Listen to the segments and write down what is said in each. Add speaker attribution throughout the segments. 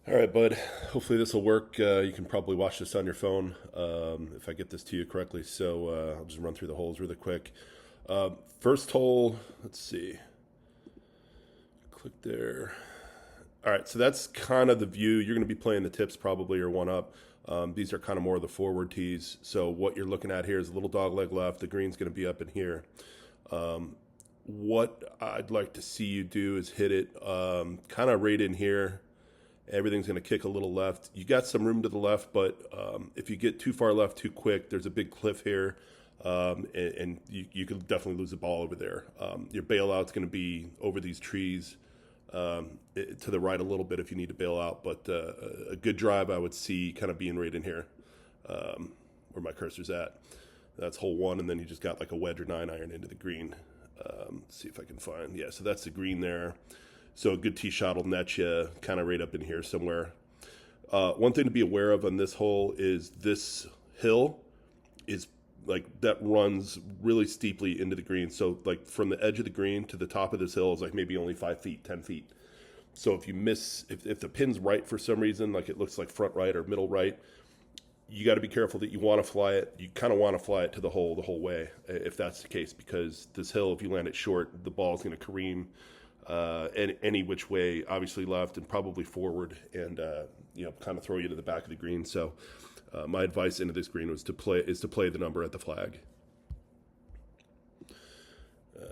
Speaker 1: All right, bud. Hopefully this will work. You can probably watch this on your phone if I get this to you correctly. So I'll just run through the holes really quick. First hole, let's see. Click there. All right, so that's kind of the view. You're going to be playing the tips probably or one up. These are kind of more of the forward tees. So what you're looking at here is a little dog leg left. The green's going to be up in here. What I'd like to see you do is hit it kind of right in here. Everything's going to kick a little left. You got some room to the left, but if you get too far left too quick, there's a big cliff here, and you could definitely lose the ball over there. Your bailout's going to be over these trees to the right a little bit if you need to bail out, but a good drive I would see kind of being right in here where my cursor's at. That's hole one, and then you just got like a wedge or 9-iron into the green. Let's see if I can find. Yeah, so that's the green there. So a good tee shot will net you kind of right up in here somewhere. One thing to be aware of on this hole is this hill is like that runs really steeply into the green. So like from the edge of the green to the top of this hill is like maybe only 5 feet, 10 feet. So if you miss, if the pin's right for some reason, like it looks like front right or middle right, you got to be careful that you want to fly it. You kind of want to fly it to the whole way if that's the case, because this hill, if you land it short, the ball is going to careen any which way, obviously left and probably forward, and kind of throw you to the back of the green. So my advice into this green was to play the number at the flag.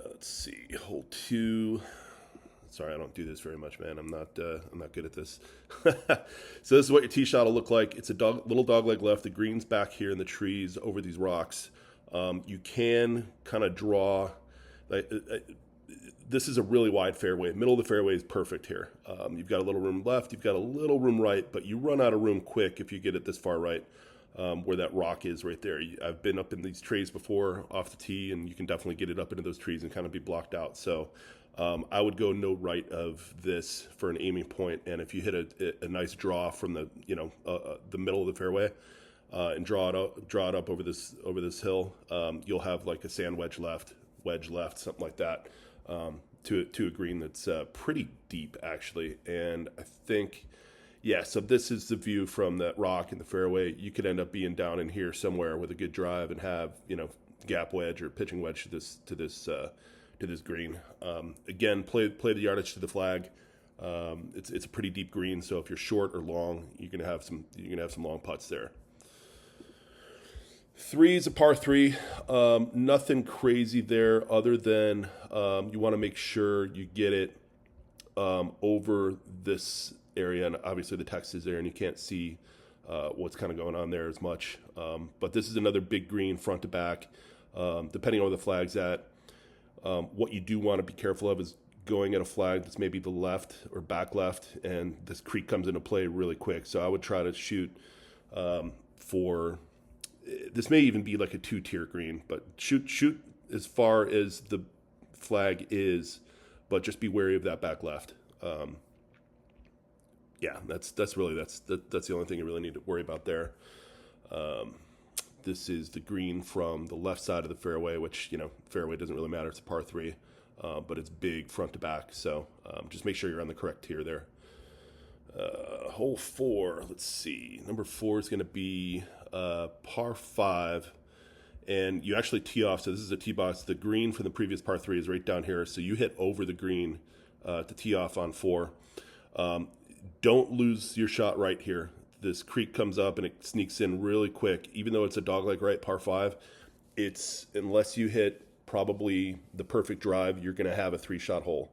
Speaker 1: Let's see, hole two. Sorry, I don't do this very much, man. I'm not good at this. So this is what your tee shot will look like. It's a little dog leg left. The green's back here in the trees over these rocks. You can kind of draw. Like, this is a really wide fairway. Middle of the fairway is perfect here. You've got a little room left. You've got a little room right, but you run out of room quick if you get it this far right. Where that rock is right there. I've been up in these trees before off the tee, and you can definitely get it up into those trees and kind of be blocked out. So I would go no right of this for an aiming point, and if you hit a nice draw from the middle of the fairway and draw it up over this hill, you'll have like a sand wedge left, something like that, to a green that's pretty deep actually, and I think. Yeah, so this is the view from that rock in the fairway. You could end up being down in here somewhere with a good drive and have gap wedge or pitching wedge to this green. Again, play the yardage to the flag. It's a pretty deep green, so if you're short or long, you're gonna have some long putts there. Three is a par three. Nothing crazy there other than you want to make sure you get it over this area, and obviously the text is there and you can't see what's kind of going on there as much, but this is another big green front to back, depending on where the flag's at. What you do want to be careful of is going at a flag that's maybe the left or back left, and this creek comes into play really quick, so I would try to shoot for this may even be like a 2-tier green, but shoot as far as the flag is, but just be wary of that back left. Yeah, that's the only thing you really need to worry about there. This is the green from the left side of the fairway, which fairway doesn't really matter. It's a par three, but it's big front to back. So just make sure you're on the correct tier there. Hole four. Let's see. Number four is going to be par five, and you actually tee off. So this is a tee box. The green from the previous par three is right down here. So you hit over the green to tee off on four. Don't lose your shot right here. This creek comes up and it sneaks in really quick. Even though it's a dogleg right par five, it's unless you hit probably the perfect drive, you're going to have a 3-shot hole.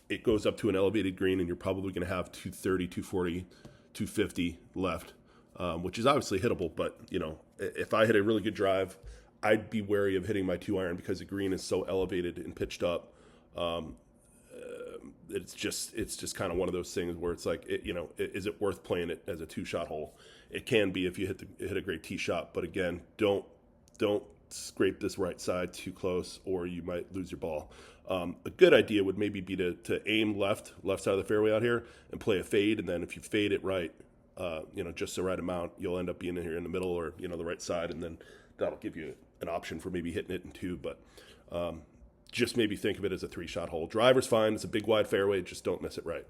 Speaker 1: It goes up to an elevated green, and you're probably going to have 230, 240, 250 left, which is obviously hittable. But if I hit a really good drive, I'd be wary of hitting my 2-iron because the green is so elevated and pitched up. It's just kind of one of those things where it's like, is it worth playing it as a 2-shot hole? It can be if you hit a great tee shot, but again, don't scrape this right side too close, or you might lose your ball. A good idea would maybe be to aim left side of the fairway out here and play a fade, and then if you fade it right, just the right amount, you'll end up being in here in the middle or the right side, and then that'll give you an option for maybe hitting it in two. But just maybe think of it as a 3-shot hole. Driver's fine. It's a big wide fairway. Just don't miss it right.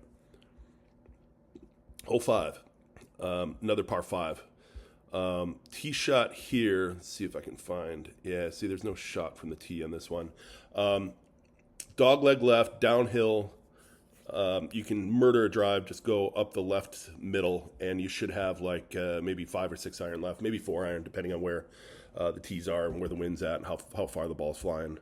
Speaker 1: Hole 5, another par 5. Tee shot here. Let's see if I can find. Yeah, see, there's no shot from the tee on this one. Dog leg left, downhill. You can murder a drive, just go up the left middle, and you should have like maybe 5 or 6 iron left, maybe 4 iron, depending on where the tees are and where the wind's at and how far the ball's flying.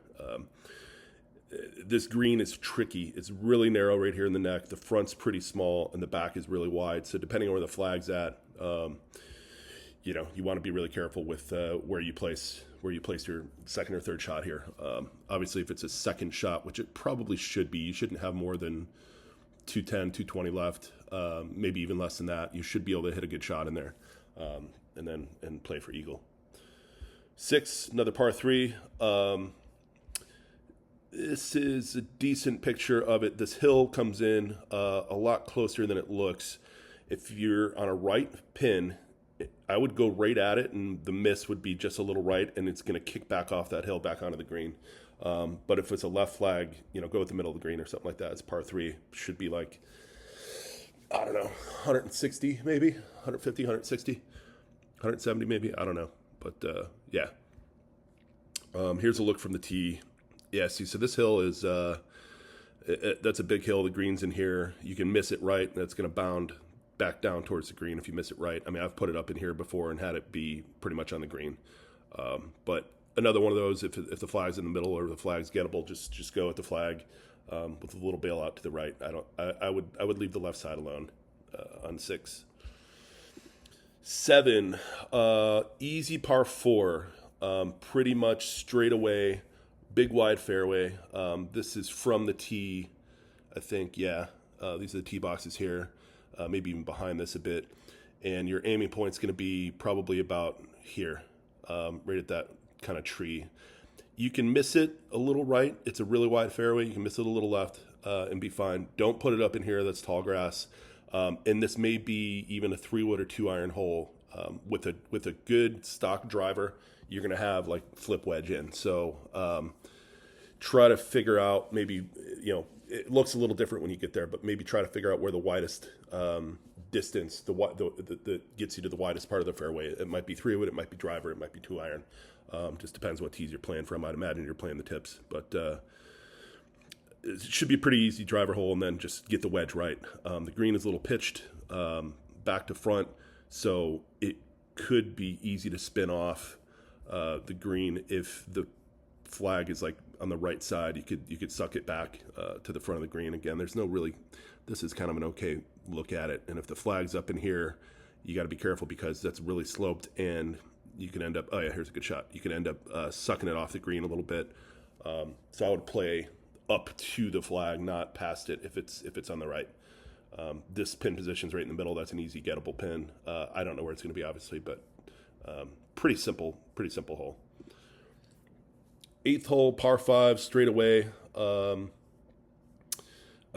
Speaker 1: This green is tricky. It's really narrow right here in the neck. The front's pretty small, and the back is really wide. So depending on where the flag's at, you want to be really careful with where you place your second or third shot here. Obviously, if it's a second shot, which it probably should be, you shouldn't have more than 210, 220 left, maybe even less than that. You should be able to hit a good shot in there, and play for eagle. 6, another par 3. This is a decent picture of it. This hill comes in a lot closer than it looks. If you're on a right pin, I would go right at it, and the miss would be just a little right, and it's going to kick back off that hill back onto the green. But if it's a left flag, go with the middle of the green or something like that. It's par 3. Should be like, I don't know, 160 maybe, 150, 160, 170 maybe. I don't know. But yeah. Here's a look from the tee. Yeah, see, so this hill is, that's a big hill. The green's in here. You can miss it right, and it's going to bound back down towards the green if you miss it right. I mean, I've put it up in here before and had it be pretty much on the green. But another one of those, if the flag's in the middle or the flag's gettable, just go with the flag with a little bailout to the right. I would leave the left side alone on 6. 7, easy par 4, pretty much straight away, big wide fairway. This is from the tee, I think. Yeah, these are the tee boxes here. Maybe even behind this a bit, and your aiming point's going to be probably about here, right at that kind of tree. You can miss it a little right. It's a really wide fairway. You can miss it a little left and be fine. Don't put it up in here. That's tall grass. And this may be even a 3-wood or 2-iron hole with a good stock driver. You're going to have like flip wedge in. So try to figure out maybe, it looks a little different when you get there, but maybe try to figure out where the widest distance that gets you to the widest part of the fairway. It might be 3-wood, it might be driver, it might be 2-iron. Just depends what tees you're playing from. I'd imagine you're playing the tips, but it should be a pretty easy driver hole, and then just get the wedge right. The green is a little pitched back to front, so it could be easy to spin off the green if the flag is like on the right side. You could suck it back to the front of the green. Again, there's no really, this is kind of an okay look at it. And if the flag's up in here, you got to be careful because that's really sloped, and you can end up, oh yeah, here's a good shot. You can end up sucking it off the green a little bit. So I would play up to the flag, not past it if it's on the right. This pin position's right in the middle. That's an easy gettable pin. I don't know where it's going to be, obviously, but pretty simple hole. 8th hole, par 5, straight away. I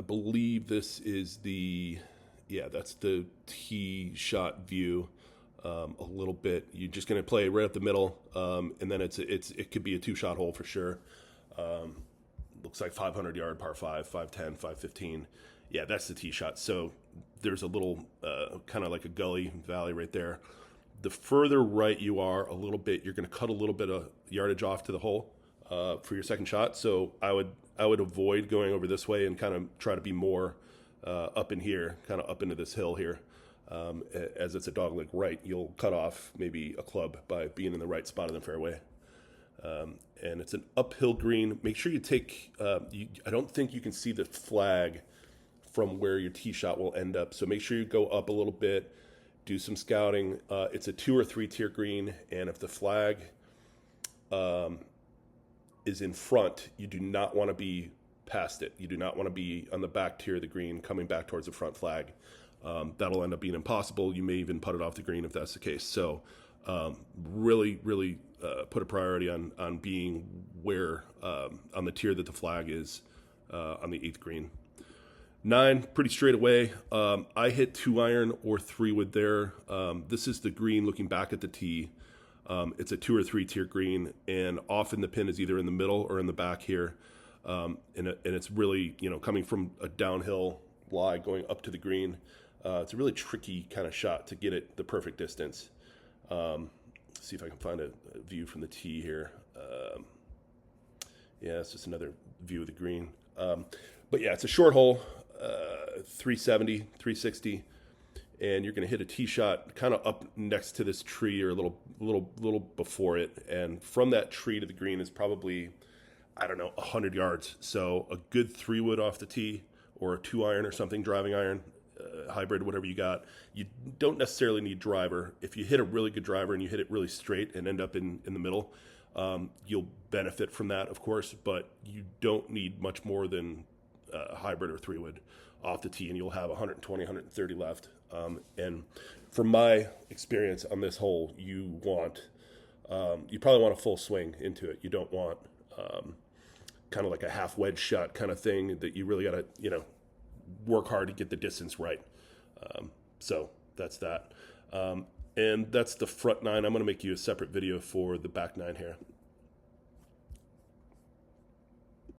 Speaker 1: believe this is that's the tee shot view. A little bit. You're just going to play right up the middle, and then it could be a 2-shot hole for sure. Looks like 500-yard par 5, 510, 515. Yeah, that's the tee shot. So there's a little kind of like a gully valley right there. The further right you are a little bit, you're going to cut a little bit of yardage off to the hole for your second shot. So I would avoid going over this way and kind of try to be more up in here, kind of up into this hill here. As it's a dogleg right, you'll cut off maybe a club by being in the right spot of the fairway. And it's an uphill green. Make sure you take, I don't think you can see the flag from where your tee shot will end up. So make sure you go up a little bit, do some scouting. It's a 2 or 3 tier green, and if the flag is in front, you do not want to be past it. You do not want to be on the back tier of the green coming back towards the front flag. That'll end up being impossible. You may even put it off the green if that's the case. So really put a priority on being where on the tier that the flag is on the 8th green. 9, pretty straight away. I hit 2-iron or 3-wood there. This is the green looking back at the tee. It's a 2 or 3 tier green, and often the pin is either in the middle or in the back here. And it's really, coming from a downhill lie going up to the green. It's a really tricky kind of shot to get it the perfect distance. See if I can find a view from the tee here. Yeah, it's just another view of the green. But yeah, it's a short hole, 370, 360, and you're going to hit a tee shot kind of up next to this tree or a little before it. And from that tree to the green is probably, I don't know, 100 yards. So a good 3-wood off the tee or a 2-iron or something, driving iron, hybrid, whatever you got. You don't necessarily need driver. If you hit a really good driver and you hit it really straight and end up in the middle, you'll benefit from that, of course, but you don't need much more than a hybrid or 3-wood off the tee, and you'll have 120, 130 left. And from my experience on this hole, you probably want a full swing into it. You don't want kind of like a half wedge shot kind of thing that you really got to, work hard to get the distance right. So that's that. And that's the front 9. I'm going to make you a separate video for the back 9 here.